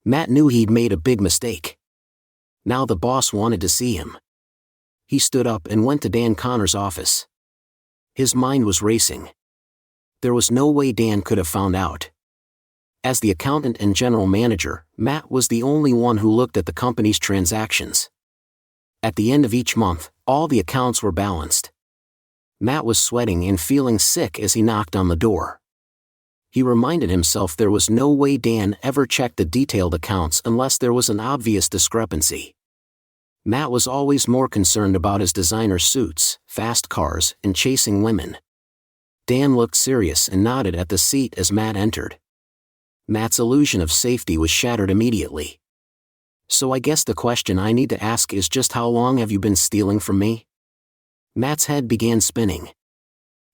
Matt knew he'd made a big mistake. Now the boss wanted to see him. He stood up and went to Dan Connor's office. His mind was racing. There was no way Dan could have found out. As the accountant and general manager, Matt was the only one who looked at the company's transactions. At the end of each month, all the accounts were balanced. Matt was sweating and feeling sick as he knocked on the door. He reminded himself there was no way Dan ever checked the detailed accounts unless there was an obvious discrepancy. Matt was always more concerned about his designer suits, fast cars, and chasing women. Dan looked serious and nodded at the seat as Matt entered. Matt's illusion of safety was shattered immediately. "So I guess the question I need to ask is just how long have you been stealing from me?" Matt's head began spinning.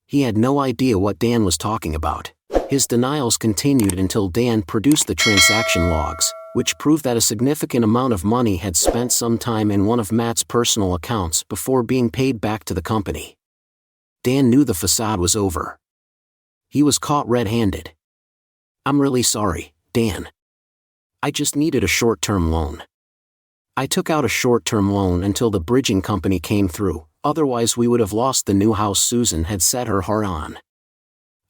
He had no idea what Dan was talking about. His denials continued until Dan produced the transaction logs, which proved that a significant amount of money had spent some time in one of Matt's personal accounts before being paid back to the company. Dan knew the facade was over. He was caught red-handed. "I'm really sorry, Dan. I just needed a short-term loan. I took out a short-term loan until the bridging company came through, otherwise we would have lost the new house Susan had set her heart on.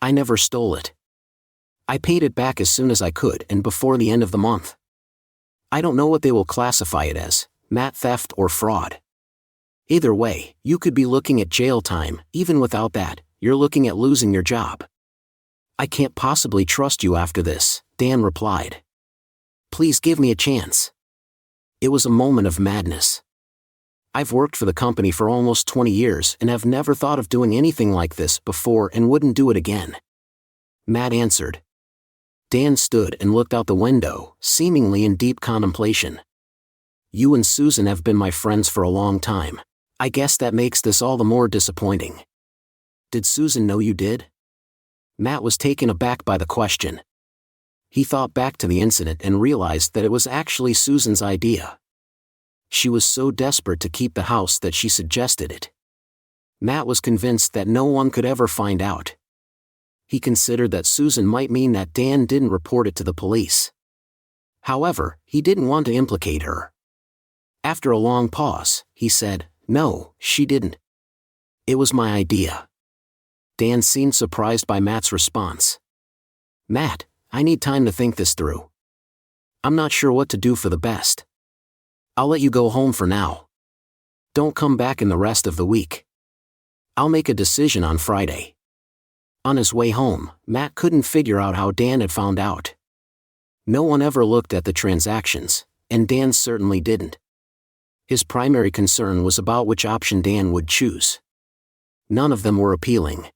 I never stole it. I paid it back as soon as I could and before the end of the month. I don't know what they will classify it as, Matt theft or fraud. Either way, you could be looking at jail time. Even without that, you're looking at losing your job. I can't possibly trust you after this," Dan replied. "Please give me a chance." It was a moment of madness. "I've worked for the company for almost 20 years and have never thought of doing anything like this before and wouldn't do it again," Matt answered. Dan stood and looked out the window, seemingly in deep contemplation. "You and Susan have been my friends for a long time. I guess that makes this all the more disappointing. Did Susan know you did?" Matt was taken aback by the question. He thought back to the incident and realized that it was actually Susan's idea. She was so desperate to keep the house that she suggested it. Matt was convinced that no one could ever find out. He considered that Susan might mean that Dan didn't report it to the police. However, he didn't want to implicate her. After a long pause, he said, "No, she didn't. It was my idea." Dan seemed surprised by Matt's response. "Matt, I need time to think this through. I'm not sure what to do for the best. I'll let you go home for now. Don't come back in the rest of the week. I'll make a decision on Friday." On his way home, Matt couldn't figure out how Dan had found out. No one ever looked at the transactions, and Dan certainly didn't. His primary concern was about which option Dan would choose. None of them were appealing.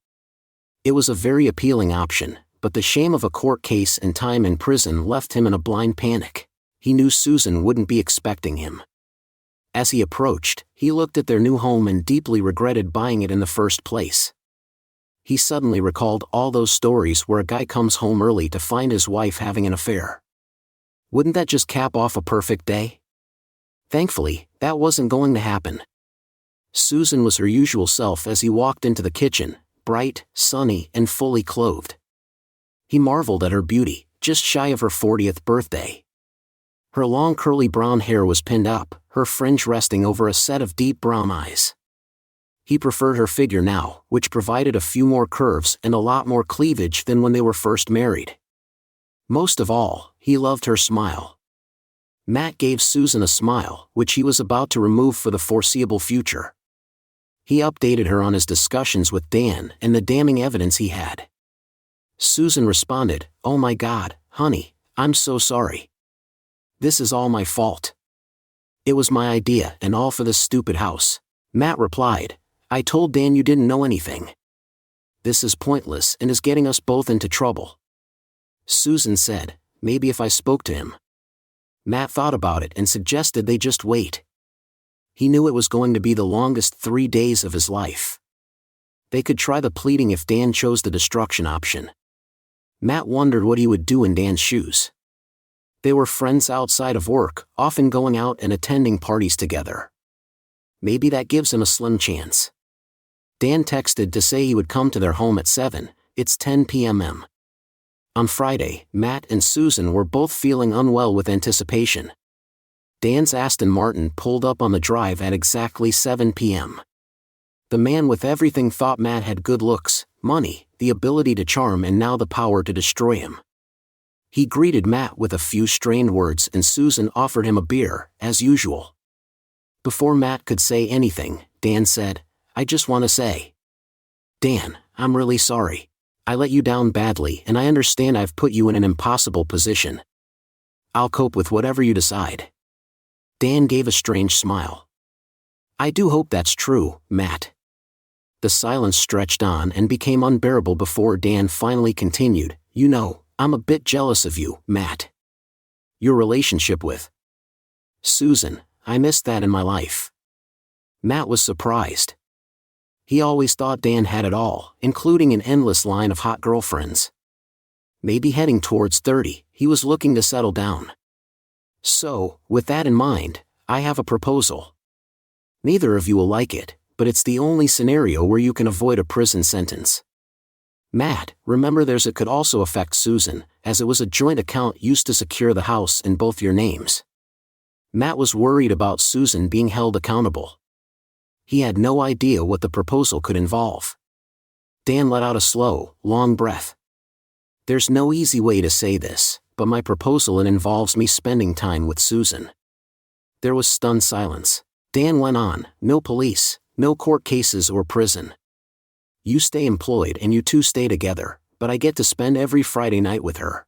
It was a very appealing option, but the shame of a court case and time in prison left him in a blind panic. He knew Susan wouldn't be expecting him. As he approached, he looked at their new home and deeply regretted buying it in the first place. He suddenly recalled all those stories where a guy comes home early to find his wife having an affair. Wouldn't that just cap off a perfect day? Thankfully, that wasn't going to happen. Susan was her usual self as he walked into the kitchen, bright, sunny, and fully clothed. He marveled at her beauty, just shy of her 40th birthday. Her long curly brown hair was pinned up, her fringe resting over a set of deep brown eyes. He preferred her figure now, which provided a few more curves and a lot more cleavage than when they were first married. Most of all, he loved her smile. Matt gave Susan a smile, which he was about to remove for the foreseeable future. He updated her on his discussions with Dan and the damning evidence he had. Susan responded, "Oh my God, honey, I'm so sorry. This is all my fault. It was my idea and all for this stupid house." Matt replied, "I told Dan you didn't know anything. This is pointless and is getting us both into trouble." Susan said, "Maybe if I spoke to him." Matt thought about it and suggested they just wait. He knew it was going to be the longest 3 days of his life. They could try the pleading if Dan chose the destruction option. Matt wondered what he would do in Dan's shoes. They were friends outside of work, often going out and attending parties together. Maybe that gives him a slim chance. Dan texted to say he would come to their home at 7, it's 10 p.m. On Friday, Matt and Susan were both feeling unwell with anticipation. Dan's Aston Martin pulled up on the drive at exactly 7 p.m. The man with everything thought Matt had good looks, money, the ability to charm, and now the power to destroy him. He greeted Matt with a few strained words, and Susan offered him a beer, as usual. Before Matt could say anything, Dan said, "I just want to say, Dan, I'm really sorry. I let you down badly, and I understand I've put you in an impossible position. I'll cope with whatever you decide." Dan gave a strange smile. "I do hope that's true, Matt." The silence stretched on and became unbearable before Dan finally continued, "You know, I'm a bit jealous of you, Matt. Your relationship with Susan, I missed that in my life." Matt was surprised. He always thought Dan had it all, including an endless line of hot girlfriends. Maybe heading towards 30, he was looking to settle down. "So, with that in mind, I have a proposal. Neither of you will like it, but it's the only scenario where you can avoid a prison sentence. Matt, remember it could also affect Susan, as it was a joint account used to secure the house in both your names." Matt was worried about Susan being held accountable. He had no idea what the proposal could involve. Dan let out a slow, long breath. "There's no easy way to say this, but my proposal involves me spending time with Susan." There was stunned silence. Dan went on, "No police, no court cases or prison. You stay employed and you two stay together, but I get to spend every Friday night with her.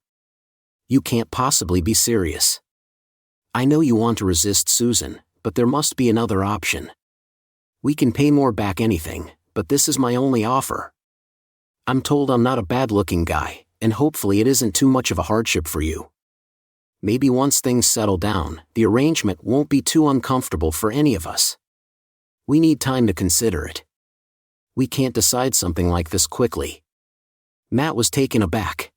You can't possibly be serious. I know you want to resist Susan, but there must be another option. We can pay more back anything, but this is my only offer. I'm told I'm not a bad-looking guy, and hopefully it isn't too much of a hardship for you. Maybe once things settle down, the arrangement won't be too uncomfortable for any of us. We need time to consider it. We can't decide something like this quickly." Matt was taken aback.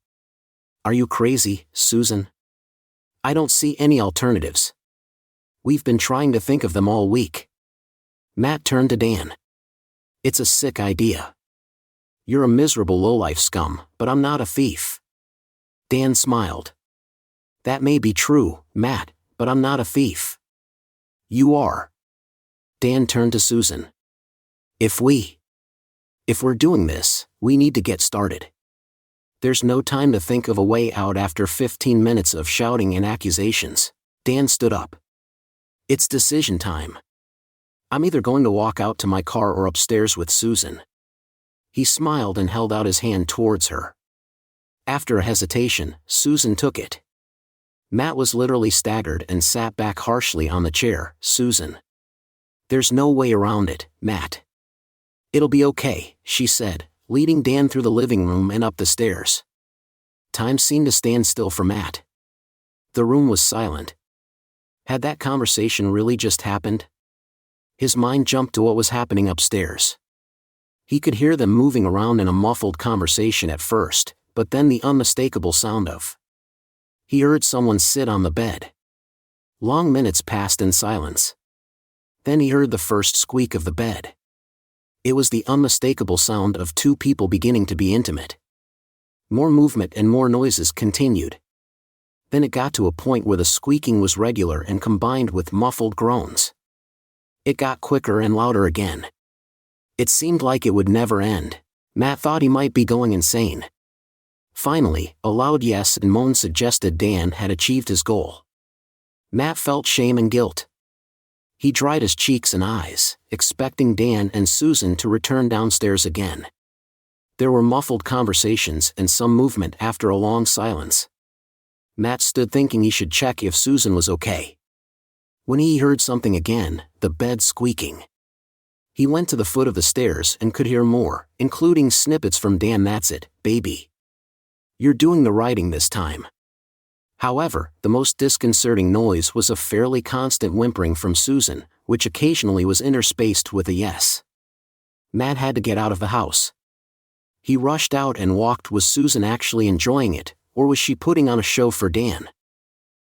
"Are you crazy, Susan? I don't see any alternatives. We've been trying to think of them all week." Matt turned to Dan. "It's a sick idea. You're a miserable lowlife scum, but I'm not a thief." Dan smiled. "That may be true, Matt, but I'm not a thief." "You are." Dan turned to Susan. If we're doing this, we need to get started. There's no time to think of a way out after 15 minutes of shouting and accusations." Dan stood up. "It's decision time. I'm either going to walk out to my car or upstairs with Susan." He smiled and held out his hand towards her. After a hesitation, Susan took it. Matt was literally staggered and sat back harshly on the chair. "Susan. There's no way around it, Matt." "It'll be okay," she said, leading Dan through the living room and up the stairs. Time seemed to stand still for Matt. The room was silent. Had that conversation really just happened? His mind jumped to what was happening upstairs. He could hear them moving around in a muffled conversation at first, but then the unmistakable sound of. He heard someone sit on the bed. Long minutes passed in silence. Then he heard the first squeak of the bed. It was the unmistakable sound of two people beginning to be intimate. More movement and more noises continued. Then it got to a point where the squeaking was regular and combined with muffled groans. It got quicker and louder again. It seemed like it would never end. Matt thought he might be going insane. Finally, a loud yes and moan suggested Dan had achieved his goal. Matt felt shame and guilt. He dried his cheeks and eyes, expecting Dan and Susan to return downstairs again. There were muffled conversations and some movement after a long silence. Matt stood thinking he should check if Susan was okay. When he heard something again, the bed squeaking. He went to the foot of the stairs and could hear more, including snippets from Dan. "That's it, baby. You're doing the writing this time." However, the most disconcerting noise was a fairly constant whimpering from Susan, which occasionally was interspaced with a yes. Matt had to get out of the house. He rushed out and walked. Was Susan actually enjoying it, or was she putting on a show for Dan?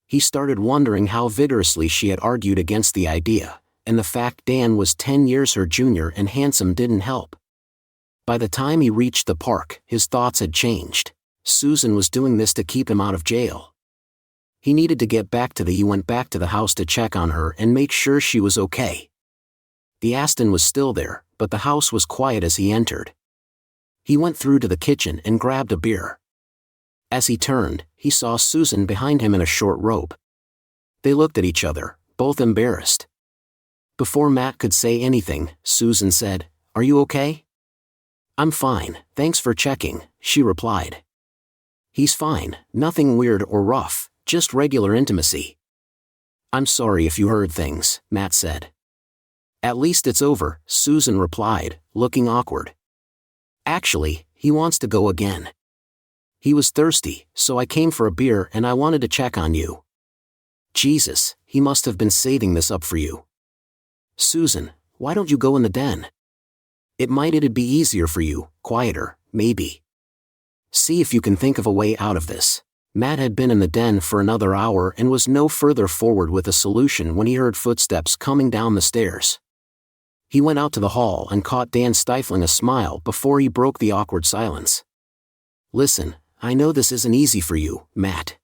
He started wondering how vigorously she had argued against the idea, and the fact Dan was 10 years her junior and handsome didn't help. By the time he reached the park, his thoughts had changed. Susan was doing this to keep him out of jail. He needed to get back to He went back to the house to check on her and make sure she was okay. The Aston was still there, but the house was quiet as he entered. He went through to the kitchen and grabbed a beer. As he turned, he saw Susan behind him in a short robe. They looked at each other, both embarrassed. Before Matt could say anything, Susan said, "Are you okay?" "I'm fine, thanks for checking," she replied. "He's fine, nothing weird or rough, just regular intimacy." "I'm sorry if you heard things," Matt said. "At least it's over," Susan replied, looking awkward. "Actually, he wants to go again. He was thirsty, so I came for a beer and I wanted to check on you." "Jesus, he must have been saving this up for you." "Susan, why don't you go in the den? It'd be easier for you, quieter, maybe. See if you can think of a way out of this." Matt had been in the den for another hour and was no further forward with a solution when he heard footsteps coming down the stairs. He went out to the hall and caught Dan stifling a smile before he broke the awkward silence. "Listen, I know this isn't easy for you, Matt.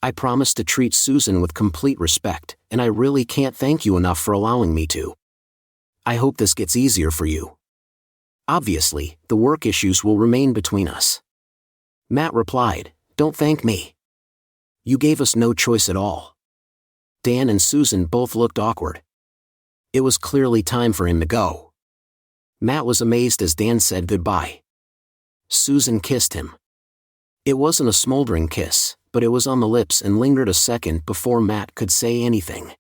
I promised to treat Susan with complete respect, and I really can't thank you enough for allowing me to. I hope this gets easier for you. Obviously, the work issues will remain between us." Matt replied, "Don't thank me. You gave us no choice at all." Dan and Susan both looked awkward. It was clearly time for him to go. Matt was amazed as Dan said goodbye. Susan kissed him. It wasn't a smoldering kiss, but it was on the lips and lingered a second before Matt could say anything.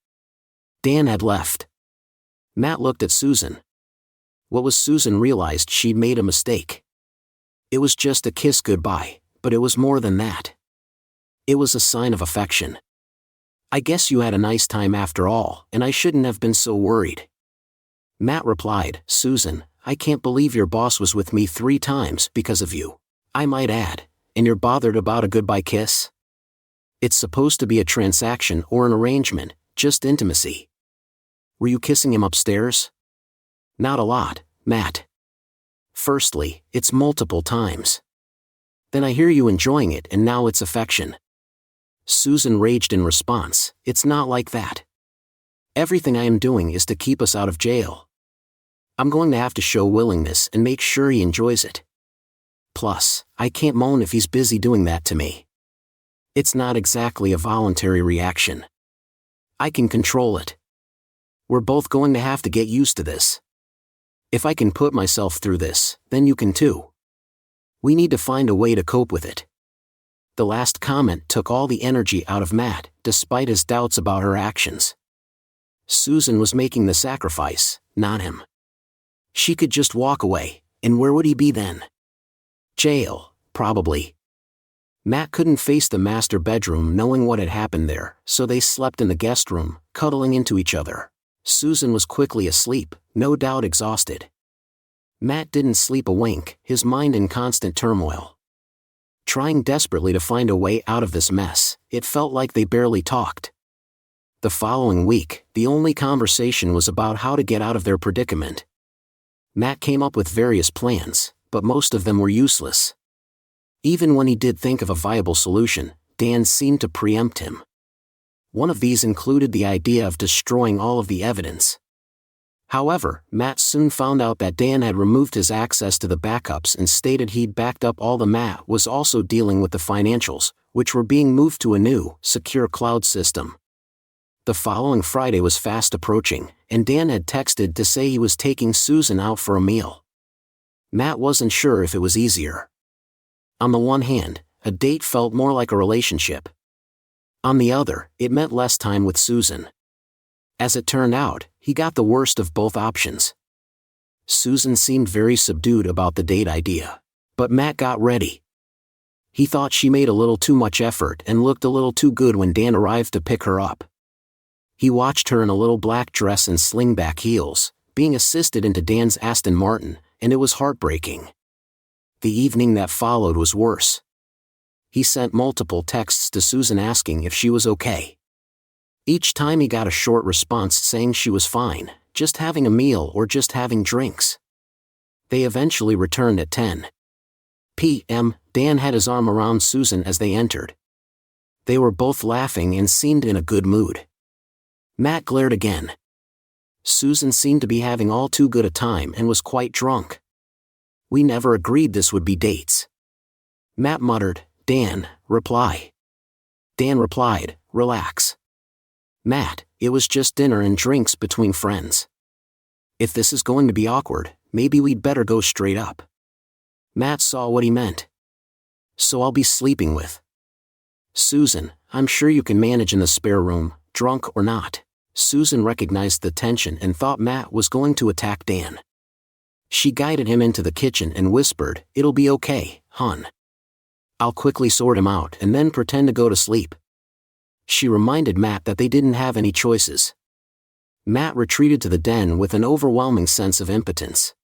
Dan had left. Matt looked at Susan. What was Susan realized she'd made a mistake. It was just a kiss goodbye, but it was more than that. It was a sign of affection. "I guess you had a nice time after all, and I shouldn't have been so worried." Matt replied, "Susan, I can't believe your boss was with me 3 times because of you. I might add, and you're bothered about a goodbye kiss? It's supposed to be a transaction or an arrangement, just intimacy. Were you kissing him upstairs?" "Not a lot, Matt. Firstly, it's multiple times. Then I hear you enjoying it and now it's affection." Susan raged in response, "It's not like that. Everything I am doing is to keep us out of jail. I'm going to have to show willingness and make sure he enjoys it. Plus, I can't moan if he's busy doing that to me. It's not exactly a voluntary reaction. I can control it. We're both going to have to get used to this. If I can put myself through this, then you can too. We need to find a way to cope with it." The last comment took all the energy out of Matt, despite his doubts about her actions. Susan was making the sacrifice, not him. She could just walk away, and where would he be then? Jail, probably. Matt couldn't face the master bedroom knowing what had happened there, so they slept in the guest room, cuddling into each other. Susan was quickly asleep, no doubt exhausted. Matt didn't sleep a wink, his mind in constant turmoil. Trying desperately to find a way out of this mess, it felt like they barely talked. The following week, the only conversation was about how to get out of their predicament. Matt came up with various plans, but most of them were useless. Even when he did think of a viable solution, Dan seemed to preempt him. One of these included the idea of destroying all of the evidence. However, Matt soon found out that Dan had removed his access to the backups and stated he'd backed up all the Matt was also dealing with the financials, which were being moved to a new, secure cloud system. The following Friday was fast approaching, and Dan had texted to say he was taking Susan out for a meal. Matt wasn't sure if it was easier. On the one hand, a date felt more like a relationship. On the other, it meant less time with Susan. As it turned out, he got the worst of both options. Susan seemed very subdued about the date idea. But Matt got ready. He thought she made a little too much effort and looked a little too good when Dan arrived to pick her up. He watched her in a little black dress and slingback heels, being assisted into Dan's Aston Martin, and it was heartbreaking. The evening that followed was worse. He sent multiple texts to Susan asking if she was okay. Each time he got a short response saying she was fine, just having a meal or just having drinks. They eventually returned at 10. p.m., Dan had his arm around Susan as they entered. They were both laughing and seemed in a good mood. Matt glared again. Susan seemed to be having all too good a time and was quite drunk. We never agreed this would be dates. Matt muttered, Dan, reply. Dan replied, relax. Matt, it was just dinner and drinks between friends. If this is going to be awkward, maybe we'd better go straight up. Matt saw what he meant. So I'll be sleeping with Susan. I'm sure you can manage in the spare room, drunk or not. Susan recognized the tension and thought Matt was going to attack Dan. She guided him into the kitchen and whispered, it'll be okay, hon. I'll quickly sort him out and then pretend to go to sleep. She reminded Matt that they didn't have any choices. Matt retreated to the den with an overwhelming sense of impotence.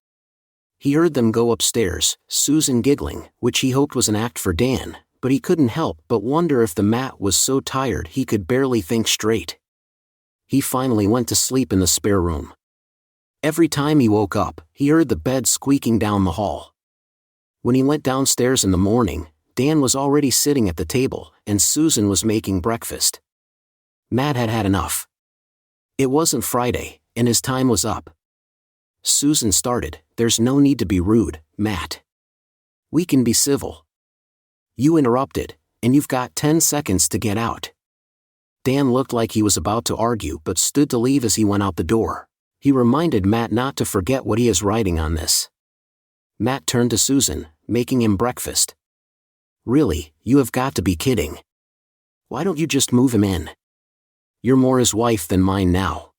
He heard them go upstairs, Susan giggling, which he hoped was an act for Dan, but he couldn't help but wonder if the Matt was so tired he could barely think straight. He finally went to sleep in the spare room. Every time he woke up, he heard the bed squeaking down the hall. When he went downstairs in the morning, Dan was already sitting at the table, and Susan was making breakfast. Matt had had enough. It wasn't Friday, and his time was up. Susan started, there's no need to be rude, Matt. We can be civil. You interrupted, and you've got 10 seconds to get out. Dan looked like he was about to argue but stood to leave as he went out the door. He reminded Matt not to forget what he is writing on this. Matt turned to Susan, making him breakfast. Really, you have got to be kidding. Why don't you just move him in? You're more his wife than mine now.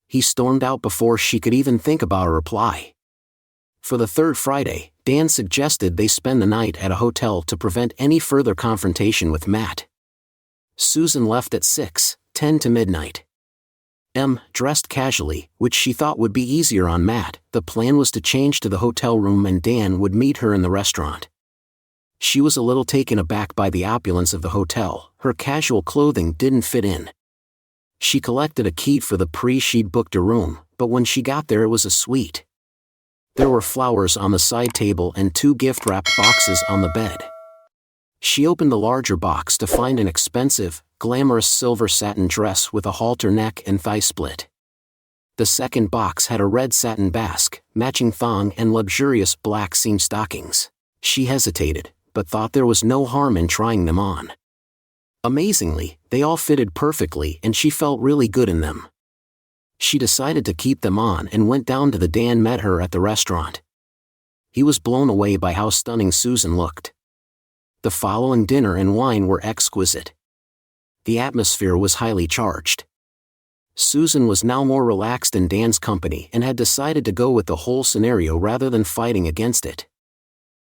He stormed out before she could even think about a reply. For the third Friday, Dan suggested they spend the night at a hotel to prevent any further confrontation with Matt. Susan left at 6:10 to midnight. Dressed casually, which she thought would be easier on Matt. The plan was to change to the hotel room and Dan would meet her in the restaurant. She was a little taken aback by the opulence of the hotel. Her casual clothing didn't fit in. She collected a key for the she'd booked a room, but when she got there it was a suite. There were flowers on the side table and 2 gift-wrapped boxes on the bed. She opened the larger box to find an expensive, glamorous silver satin dress with a halter neck and thigh split. The second box had a red satin basque, matching thong and luxurious black seam stockings. She hesitated, but thought there was no harm in trying them on. Amazingly, they all fitted perfectly and she felt really good in them. She decided to keep them on and went down to the Dan met her at the restaurant. He was blown away by how stunning Susan looked. The following dinner and wine were exquisite. The atmosphere was highly charged. Susan was now more relaxed in Dan's company and had decided to go with the whole scenario rather than fighting against it.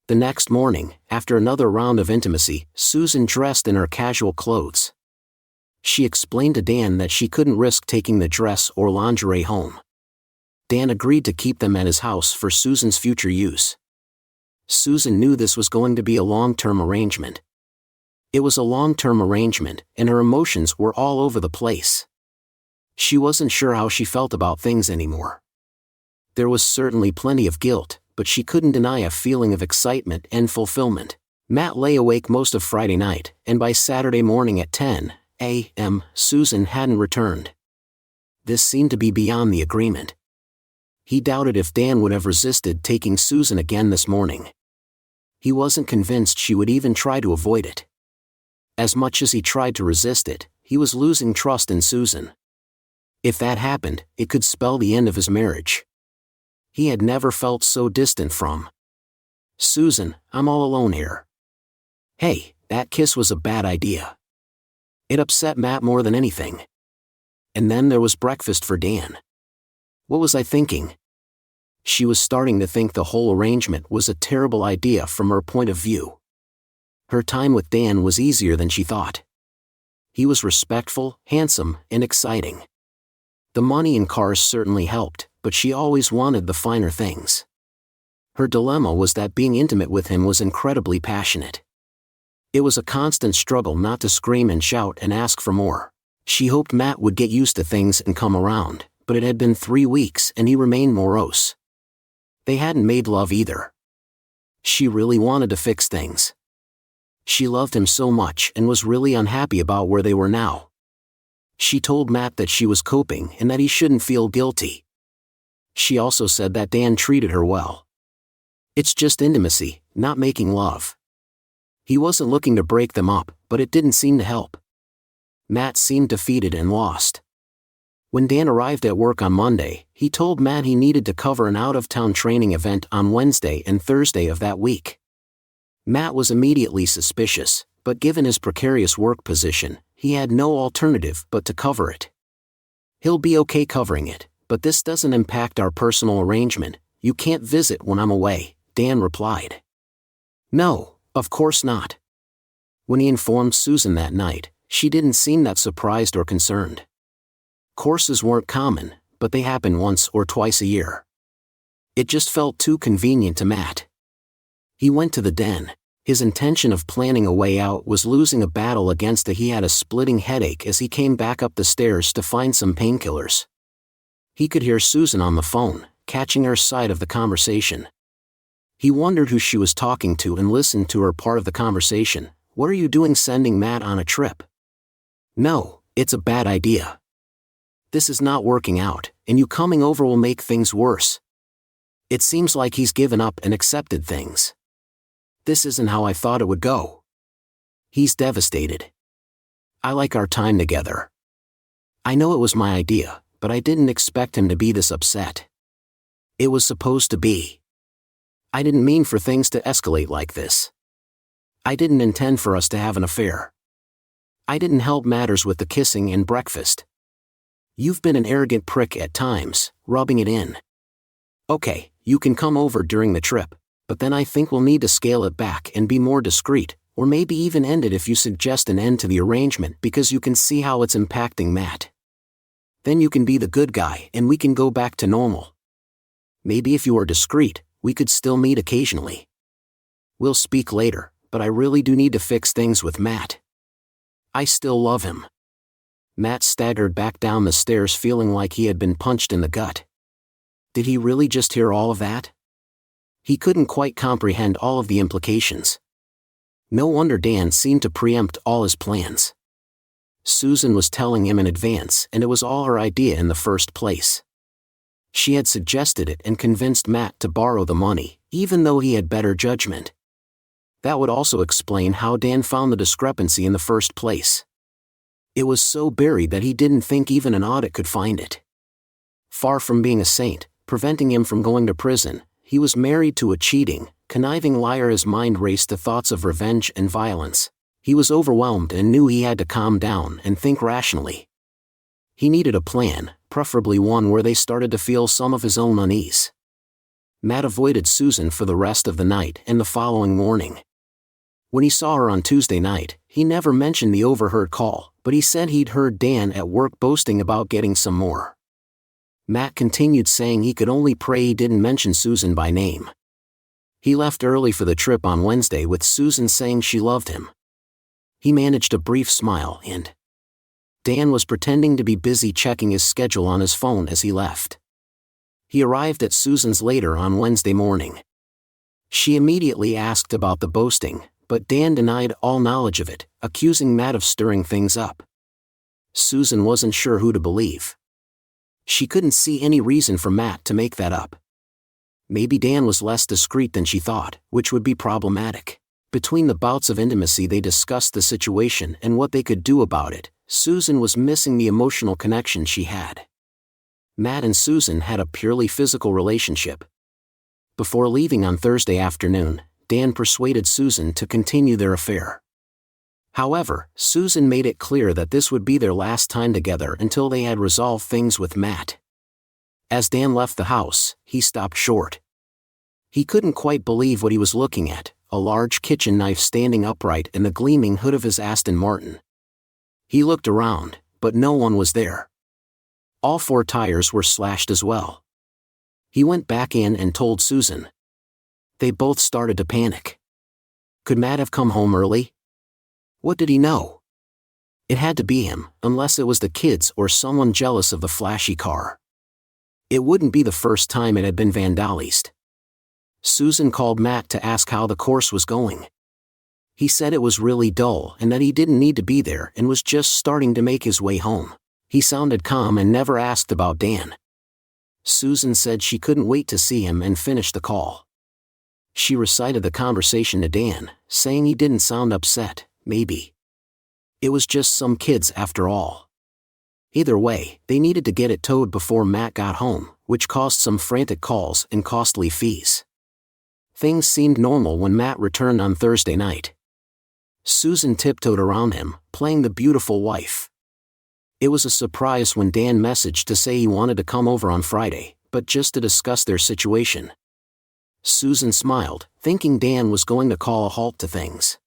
The next morning, after another round of intimacy, Susan dressed in her casual clothes. She explained to Dan that she couldn't risk taking the dress or lingerie home. Dan agreed to keep them at his house for Susan's future use. Susan knew this was going to be a long-term arrangement. It was a long-term arrangement, and her emotions were all over the place. She wasn't sure how she felt about things anymore. There was certainly plenty of guilt, but she couldn't deny a feeling of excitement and fulfillment. Matt lay awake most of Friday night, and by Saturday morning at 10 a.m., Susan hadn't returned. This seemed to be beyond the agreement. He doubted if Dan would have resisted taking Susan again this morning. He wasn't convinced she would even try to avoid it. As much as he tried to resist it, he was losing trust in Susan. If that happened, it could spell the end of his marriage. He had never felt so distant from Susan. I'm all alone here. Hey, that kiss was a bad idea. It upset Matt more than anything. And then there was breakfast for Dan. What was I thinking? She was starting to think the whole arrangement was a terrible idea from her point of view. Her time with Dan was easier than she thought. He was respectful, handsome, and exciting. The money and cars certainly helped, but she always wanted the finer things. Her dilemma was that being intimate with him was incredibly passionate. It was a constant struggle not to scream and shout and ask for more. She hoped Matt would get used to things and come around, but it had been 3 weeks and he remained morose. They hadn't made love either. She really wanted to fix things. She loved him so much and was really unhappy about where they were now. She told Matt that she was coping and that he shouldn't feel guilty. She also said that Dan treated her well. It's just intimacy, not making love. He wasn't looking to break them up, but it didn't seem to help. Matt seemed defeated and lost. When Dan arrived at work on Monday, he told Matt he needed to cover an out-of-town training event on Wednesday and Thursday of that week. Matt was immediately suspicious, but given his precarious work position, he had no alternative but to cover it. He'll be okay covering it, but this doesn't impact our personal arrangement. You can't visit when I'm away, Dan replied. No, of course not. When he informed Susan that night, she didn't seem that surprised or concerned. Courses weren't common, but they happened once or twice a year. It just felt too convenient to Matt. He went to the den. His intention of planning a way out was losing a battle against he had a splitting headache as he came back up the stairs to find some painkillers. He could hear Susan on the phone, catching her side of the conversation. He wondered who she was talking to and listened to her part of the conversation. What are you doing sending Matt on a trip? No, it's a bad idea. This is not working out, and you coming over will make things worse. It seems like he's given up and accepted things. This isn't how I thought it would go. He's devastated. I like our time together. I know it was my idea, but I didn't expect him to be this upset. It was supposed to be. I didn't mean for things to escalate like this. I didn't intend for us to have an affair. I didn't help matters with the kissing and breakfast. You've been an arrogant prick at times, rubbing it in. Okay, you can come over during the trip, but then I think we'll need to scale it back and be more discreet, or maybe even end it if you suggest an end to the arrangement because you can see how it's impacting Matt. Then you can be the good guy and we can go back to normal. Maybe if you are discreet, we could still meet occasionally. We'll speak later, but I really do need to fix things with Matt. I still love him. Matt staggered back down the stairs feeling like he had been punched in the gut. Did he really just hear all of that? He couldn't quite comprehend all of the implications. No wonder Dan seemed to preempt all his plans. Susan was telling him in advance, and it was all her idea in the first place. She had suggested it and convinced Matt to borrow the money, even though he had better judgment. That would also explain how Dan found the discrepancy in the first place. It was so buried that he didn't think even an audit could find it. Far from being a saint, preventing him from going to prison, he was married to a cheating, conniving liar. His mind raced to thoughts of revenge and violence. He was overwhelmed and knew he had to calm down and think rationally. He needed a plan, preferably one where they started to feel some of his own unease. Matt avoided Susan for the rest of the night and the following morning. When he saw her on Tuesday night, he never mentioned the overheard call, but he said he'd heard Dan at work boasting about getting some more. Matt continued saying he could only pray he didn't mention Susan by name. He left early for the trip on Wednesday with Susan saying she loved him. He managed a brief smile and Dan was pretending to be busy checking his schedule on his phone as he left. He arrived at Susan's later on Wednesday morning. She immediately asked about the boasting, but Dan denied all knowledge of it, accusing Matt of stirring things up. Susan wasn't sure who to believe. She couldn't see any reason for Matt to make that up. Maybe Dan was less discreet than she thought, which would be problematic. Between the bouts of intimacy they discussed the situation and what they could do about it. Susan was missing the emotional connection she had. Matt and Susan had a purely physical relationship. Before leaving on Thursday afternoon, Dan persuaded Susan to continue their affair. However, Susan made it clear that this would be their last time together until they had resolved things with Matt. As Dan left the house, he stopped short. He couldn't quite believe what he was looking at, a large kitchen knife standing upright in the gleaming hood of his Aston Martin. He looked around, but no one was there. All 4 tires were slashed as well. He went back in and told Susan. They both started to panic. Could Matt have come home early? What did he know? It had to be him, unless it was the kids or someone jealous of the flashy car. It wouldn't be the first time it had been vandalized. Susan called Matt to ask how the course was going. He said it was really dull and that he didn't need to be there and was just starting to make his way home. He sounded calm and never asked about Dan. Susan said she couldn't wait to see him and finish the call. She recited the conversation to Dan, saying he didn't sound upset, maybe. It was just some kids after all. Either way, they needed to get it towed before Matt got home, which caused some frantic calls and costly fees. Things seemed normal when Matt returned on Thursday night. Susan tiptoed around him, playing the beautiful wife. It was a surprise when Dan messaged to say he wanted to come over on Friday, but just to discuss their situation. Susan smiled, thinking Dan was going to call a halt to things.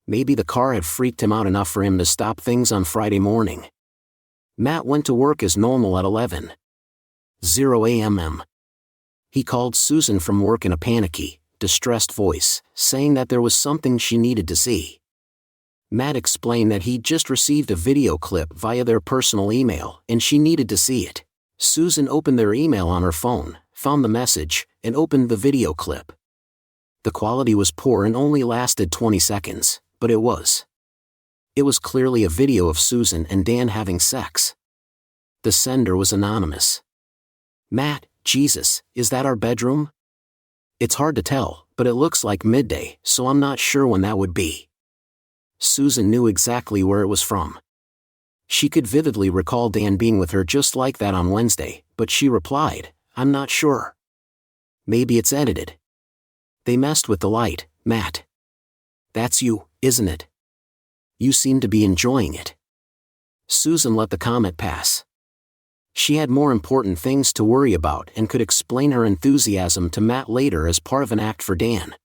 Maybe the car had freaked him out enough for him to stop things on Friday morning. Matt went to work as normal at 11:00 a.m. He called Susan from work in a panicky, distressed voice, saying that there was something she needed to see. Matt explained that he'd just received a video clip via their personal email and she needed to see it. Susan opened their email on her phone, found the message, and opened the video clip. The quality was poor and only lasted 20 seconds, but it was. It was clearly a video of Susan and Dan having sex. The sender was anonymous. Matt, Jesus, is that our bedroom? It's hard to tell, but it looks like midday, so I'm not sure when that would be. Susan knew exactly where it was from. She could vividly recall Dan being with her just like that on Wednesday, but she replied, I'm not sure. Maybe it's edited. They messed with the light, Matt. That's you, isn't it? You seem to be enjoying it. Susan let the comment pass. She had more important things to worry about and could explain her enthusiasm to Matt later as part of an act for Dan.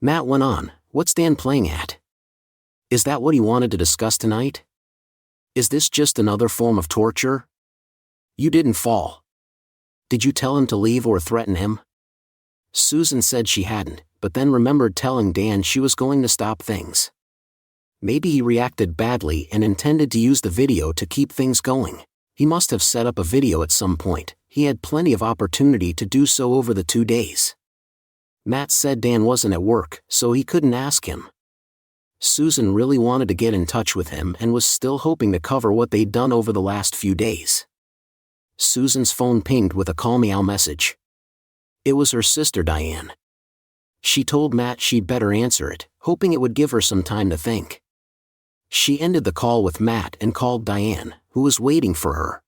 Matt went on, what's Dan playing at? Is that what he wanted to discuss tonight? Is this just another form of torture? You didn't fall. Did you tell him to leave or threaten him? Susan said she hadn't, but then remembered telling Dan she was going to stop things. Maybe he reacted badly and intended to use the video to keep things going. He must have set up a video at some point. He had plenty of opportunity to do so over the 2 days. Matt said Dan wasn't at work, so he couldn't ask him. Susan really wanted to get in touch with him and was still hoping to cover what they'd done over the last few days. Susan's phone pinged with a call me out message. It was her sister Diane. She told Matt she'd better answer it, hoping it would give her some time to think. She ended the call with Matt and called Diane, who was waiting for her.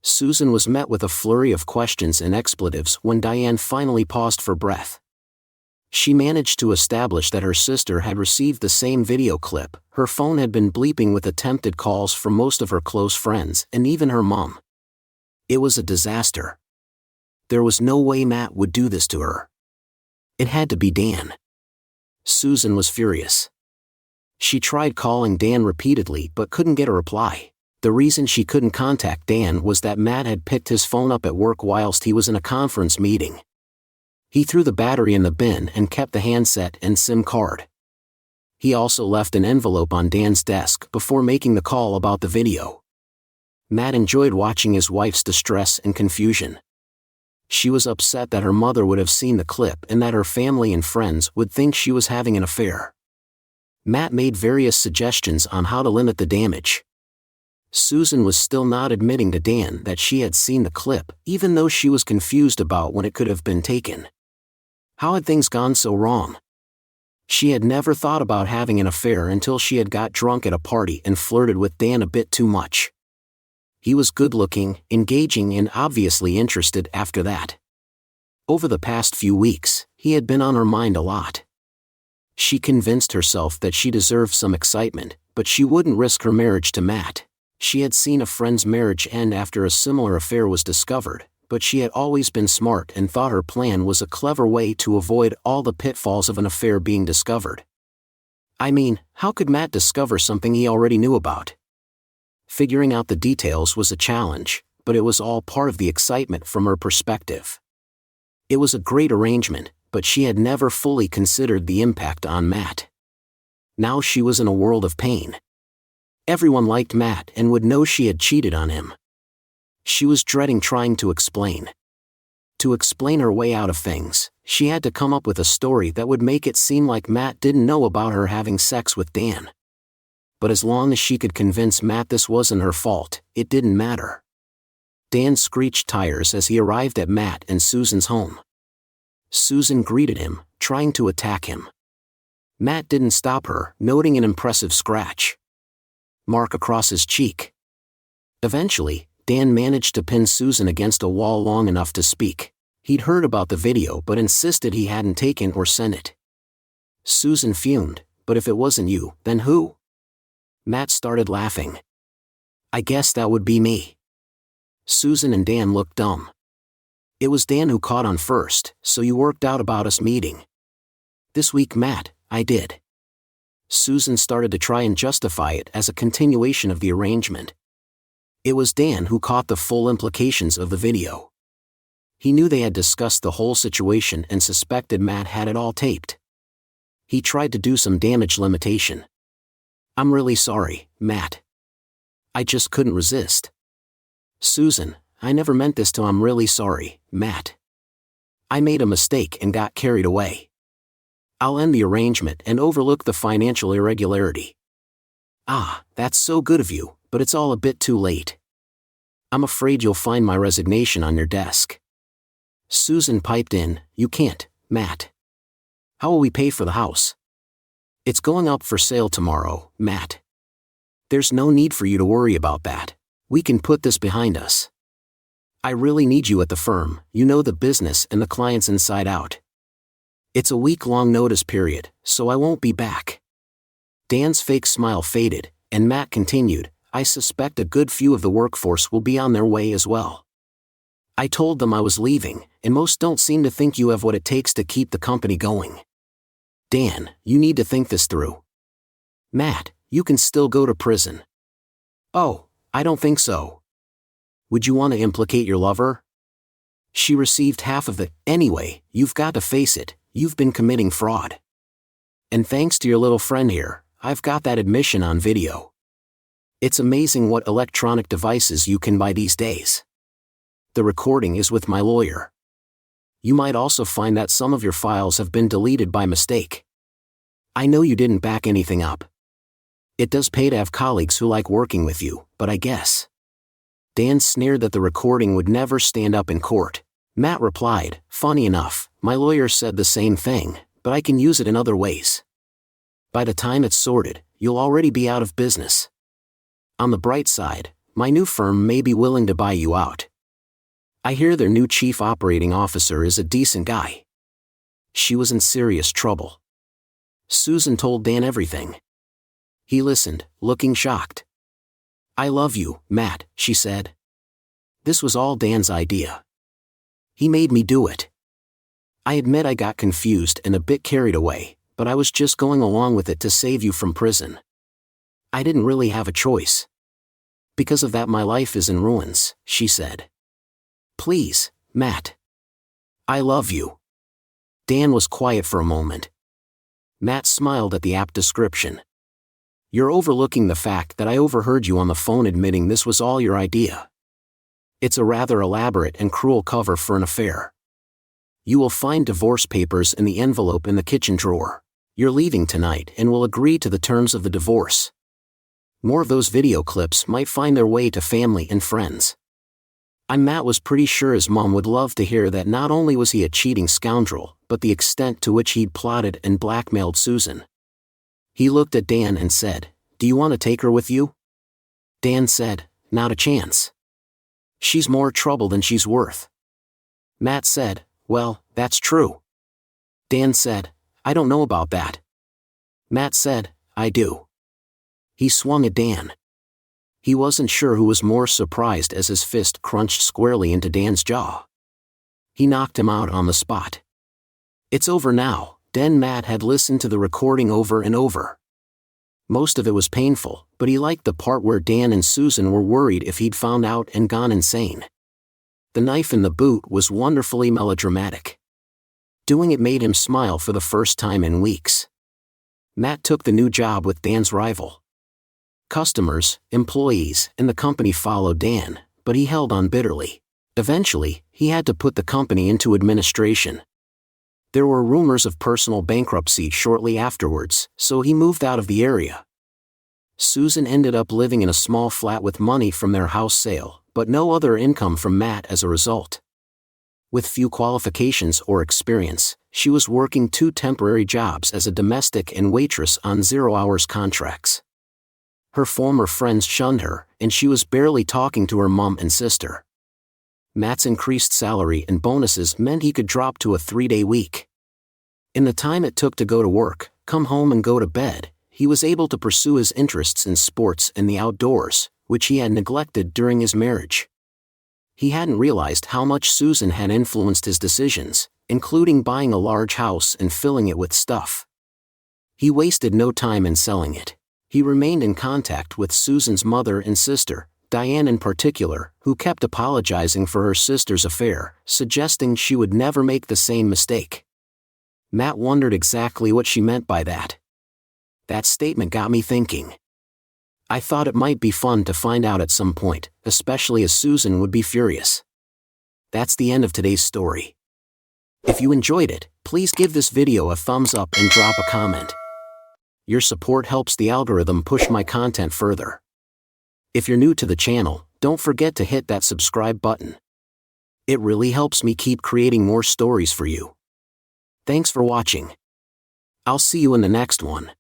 Susan was met with a flurry of questions and expletives when Diane finally paused for breath. She managed to establish that her sister had received the same video clip. Her phone had been bleeping with attempted calls from most of her close friends and even her mom. It was a disaster. There was no way Matt would do this to her. It had to be Dan. Susan was furious. She tried calling Dan repeatedly but couldn't get a reply. The reason she couldn't contact Dan was that Matt had picked his phone up at work whilst he was in a conference meeting. He threw the battery in the bin and kept the handset and SIM card. He also left an envelope on Dan's desk before making the call about the video. Matt enjoyed watching his wife's distress and confusion. She was upset that her mother would have seen the clip and that her family and friends would think she was having an affair. Matt made various suggestions on how to limit the damage. Susan was still not admitting to Dan that she had seen the clip, even though she was confused about when it could have been taken. How had things gone so wrong? She had never thought about having an affair until she had got drunk at a party and flirted with Dan a bit too much. He was good-looking, engaging and obviously interested after that. Over the past few weeks, he had been on her mind a lot. She convinced herself that she deserved some excitement, but she wouldn't risk her marriage to Matt. She had seen a friend's marriage end after a similar affair was discovered, but she had always been smart and thought her plan was a clever way to avoid all the pitfalls of an affair being discovered. I mean, how could Matt discover something he already knew about? Figuring out the details was a challenge, but it was all part of the excitement from her perspective. It was a great arrangement, but she had never fully considered the impact on Matt. Now she was in a world of pain. Everyone liked Matt and would know she had cheated on him. She was dreading trying to explain. To explain her way out of things, she had to come up with a story that would make it seem like Matt didn't know about her having sex with Dan. But as long as she could convince Matt this wasn't her fault, it didn't matter. Dan screeched tires as he arrived at Matt and Susan's home. Susan greeted him, trying to attack him. Matt didn't stop her, noting an impressive scratch mark across his cheek. Eventually, Dan managed to pin Susan against a wall long enough to speak. He'd heard about the video but insisted he hadn't taken or sent it. Susan fumed, "But if it wasn't you, then who?" Matt started laughing. "I guess that would be me." Susan and Dan looked dumb. "It was Dan who caught on first, so you worked out about us meeting." "This week, Matt, I did." Susan started to try and justify it as a continuation of the arrangement. It was Dan who caught the full implications of the video. He knew they had discussed the whole situation and suspected Matt had it all taped. He tried to do some damage limitation. "I'm really sorry, Matt. I just couldn't resist." "Susan, I never meant this to. I'm really sorry, Matt. I made a mistake and got carried away. I'll end the arrangement and overlook the financial irregularity." "Ah, that's so good of you, but it's all a bit too late. I'm afraid you'll find my resignation on your desk." Susan piped in, "You can't, Matt. How will we pay for the house? It's going up for sale tomorrow, Matt. There's no need for you to worry about that. We can put this behind us. I really need you at the firm. You know the business and the clients inside out. It's a week-long notice period, so I won't be back." Dan's fake smile faded, and Matt continued, "I suspect a good few of the workforce will be on their way as well. I told them I was leaving, and most don't seem to think you have what it takes to keep the company going. Dan, you need to think this through. Matt, you can still go to prison." "Oh, I don't think so. Would you want to implicate your lover? She received half of the. Anyway, you've got to face it, you've been committing fraud. And thanks to your little friend here, I've got that admission on video. It's amazing what electronic devices you can buy these days. The recording is with my lawyer. You might also find that some of your files have been deleted by mistake. I know you didn't back anything up. It does pay to have colleagues who like working with you, but I guess." Dan sneered that the recording would never stand up in court. Matt replied, "Funny enough, my lawyer said the same thing, but I can use it in other ways. By the time it's sorted, you'll already be out of business. On the bright side, my new firm may be willing to buy you out. I hear their new chief operating officer is a decent guy." She was in serious trouble. Susan told Dan everything. He listened, looking shocked. "I love you, Matt," she said. "This was all Dan's idea. He made me do it. I admit I got confused and a bit carried away, but I was just going along with it to save you from prison. I didn't really have a choice. Because of that my life is in ruins," she said. "Please, Matt. I love you." Dan was quiet for a moment. Matt smiled at the apt description. "You're overlooking the fact that I overheard you on the phone admitting this was all your idea. It's a rather elaborate and cruel cover for an affair. You will find divorce papers in the envelope in the kitchen drawer. You're leaving tonight and will agree to the terms of the divorce. More of those video clips might find their way to family and friends. Matt was pretty sure his mom would love to hear that not only was he a cheating scoundrel, but the extent to which he'd plotted and blackmailed Susan." He looked at Dan and said, "Do you want to take her with you?" Dan said, "Not a chance. She's more trouble than she's worth." Matt said, "Well, that's true." Dan said, "I don't know about that." Matt said, "I do." He swung at Dan. He wasn't sure who was more surprised as his fist crunched squarely into Dan's jaw. He knocked him out on the spot. "It's over now." Matt had listened to the recording over and over. Most of it was painful, but he liked the part where Dan and Susan were worried if he'd found out and gone insane. The knife in the boot was wonderfully melodramatic. Doing it made him smile for the first time in weeks. Matt took the new job with Dan's rival. Customers, employees, and the company followed Dan, but he held on bitterly. Eventually, he had to put the company into administration. There were rumors of personal bankruptcy shortly afterwards, so he moved out of the area. Susan ended up living in a small flat with money from their house sale, but no other income from Matt as a result. With few qualifications or experience, she was working 2 temporary jobs as a domestic and waitress on 0-hours contracts. Her former friends shunned her, and she was barely talking to her mom and sister. Matt's increased salary and bonuses meant he could drop to a 3-day week. In the time it took to go to work, come home and go to bed, he was able to pursue his interests in sports and the outdoors, which he had neglected during his marriage. He hadn't realized how much Susan had influenced his decisions, including buying a large house and filling it with stuff. He wasted no time in selling it. He remained in contact with Susan's mother and sister, Diane in particular, who kept apologizing for her sister's affair, suggesting she would never make the same mistake. Matt wondered exactly what she meant by that. That statement got me thinking. I thought it might be fun to find out at some point, especially as Susan would be furious. That's the end of today's story. If you enjoyed it, please give this video a thumbs up and drop a comment. Your support helps the algorithm push my content further. If you're new to the channel, don't forget to hit that subscribe button. It really helps me keep creating more stories for you. Thanks for watching. I'll see you in the next one.